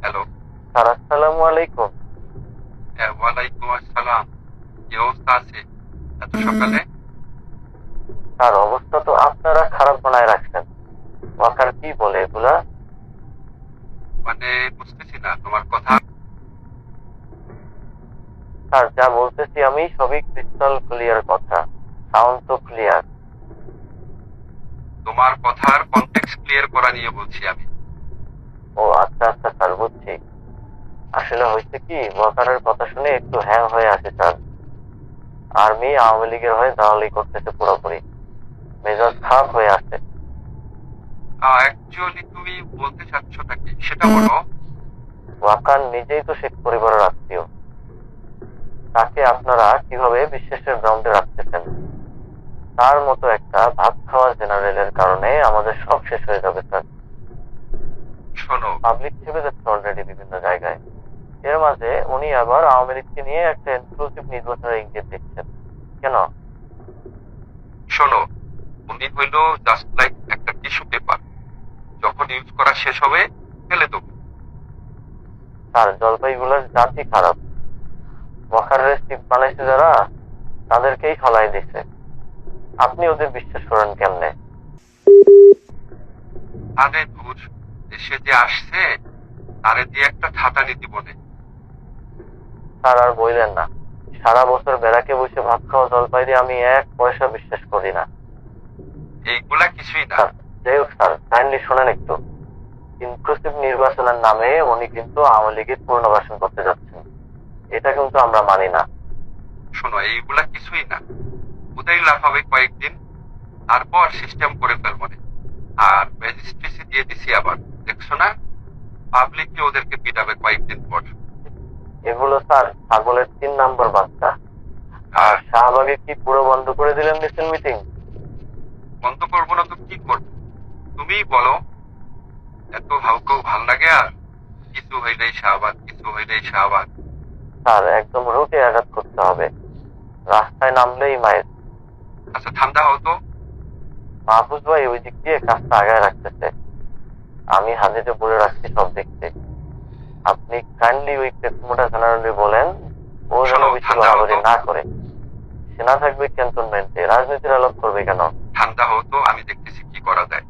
Hello. Sir আসসালামু আলাইকুম। হ্যাঁ, ওয়ালাইকুম আসসালাম। কি অবস্থা আছে এত সকালে? স্যার অবস্থা তো আপনারা খারাপ বানায় রাখছেন। ওয়াকার কি বলে এগুলা? মানে বুঝতেছি না তোমার কথা। স্যার যা বলতেছি আমি সবই ক্রিস্টাল ক্লিয়ার কথা। সাউন্ড তো ক্লিয়ার। তোমার কথার কনটেক্সট ক্লিয়ার করা নিয়ে বলছি আমি। ও আচ্ছা আচ্ছা স্যার, বুঝছি। আসলে হয়েছে কি, ওয়াকারের কথা শুনে একটু হ্যাং হয়ে আছে স্যার। আর্মি আওয়ামী লীগের হয়ে দালালি করতেছে পুরোপুরি। মেজাজ খারাপ হয়ে আছে। অ্যাকচুয়ালি তুমি বলতে চাচ্ছটা কি সেটা বলো। ওয়াকার নিজেই তো শেখ পরিবারের আত্মীয়। তাকে আপনারা কিভাবে বিশ্বাসের গ্রাউন্ডে রাখতেছেন? তার মতো একটা ভাত খাওয়া জেনারেলের কারণে আমাদের সব শেষ হয়ে যাবে স্যার। শোনো। পাবলিক ছেপে যাচ্ছে অলরেডি বিভিন্ন জায়গায়। এর মাঝে উনি আবার আওয়ামী লীগকে নিয়ে একটা ইনক্লুসিভ নির্বাচনের ইঙ্গিত দিচ্ছেন কেন? শোনো, উনি হইল জাস্ট লাইক একটা টিস্যু পেপার। যখন ইউজ করা শেষ হবে ফেলে দেবো। স্যার জলপাইগুলোর জাতি খারাপ। ওয়াকারের চিপ বানাইছে যারা, তাদেরকেই ফলাই দিছে। আপনি ওদের বিশ্বাস করেন কেমনে? আরে ধুর, দেশে যে আসছে তারে দিয়ে একটা ঠাটা নীতি বনে। স্যার আর বললেন না। সারা বছর বেড়াকে বসে ভাত খাওয়া জলপাইরে আমি এক পয়সা বিশ্বাস করি না। এইগুলা কিছুই না। স্যার যাই হোক স্যার, কাইন্ডলি শোনেন একটু। ইনক্লুসিভ নির্বাচনের নামে উনি কিন্তু আওয়ামী লীগের পুনর্বাসন করতে যাচ্ছেন। এটা কিন্তু আমরা মানি না। শোনো, এইগুলা কিছুই না। উদয় লাভ হবে কয়েকদিন, তারপর সিস্টেম করে ফেলবো নে। আর রেজিস্ট্রেসি দিয়ে দিছি আবার, দেখছো না? পাবলিকলি ওদেরকে পিটাবে কয়েকদিন পর। এগুলো স্যার ছাগলের 3 নম্বর বাচ্চা। আর আর শাহবাগে কি পুরো বন্ধ করে দিলেন মিছিল মিটিং? বন্ধ করবো না তো কি করবো? তুমিই বলো। এত হাউকেও ভাল লাগে আর? কিছু হইলেই শাহবাগ, কিছু হইলেই শাহবাগ। স্যার একদম রুটে আঘাত করতে হবে। রাস্তায় নামলেই মায়ের। আচ্ছা ঠান্ডা হতো। মাহফুজ ভাই ওই দিক দিয়ে কাজটা আগায় রাখতেছে। আমি হাজিতে বলে রাখছি সব দেখতে। আপনি কাইন্ডলি ওই পেটমোটা জেনারেলি বলেন ও যেন শোনো, বেশি ঠান্ডা বাড়াবাড়ি হতো। না করে। সেনা থাকবে ক্যান্টনমেন্টে, রাজনীতির আলাপ করবে কেন? ঠান্ডা হতো, আমি দেখতেছি কি করা যায়।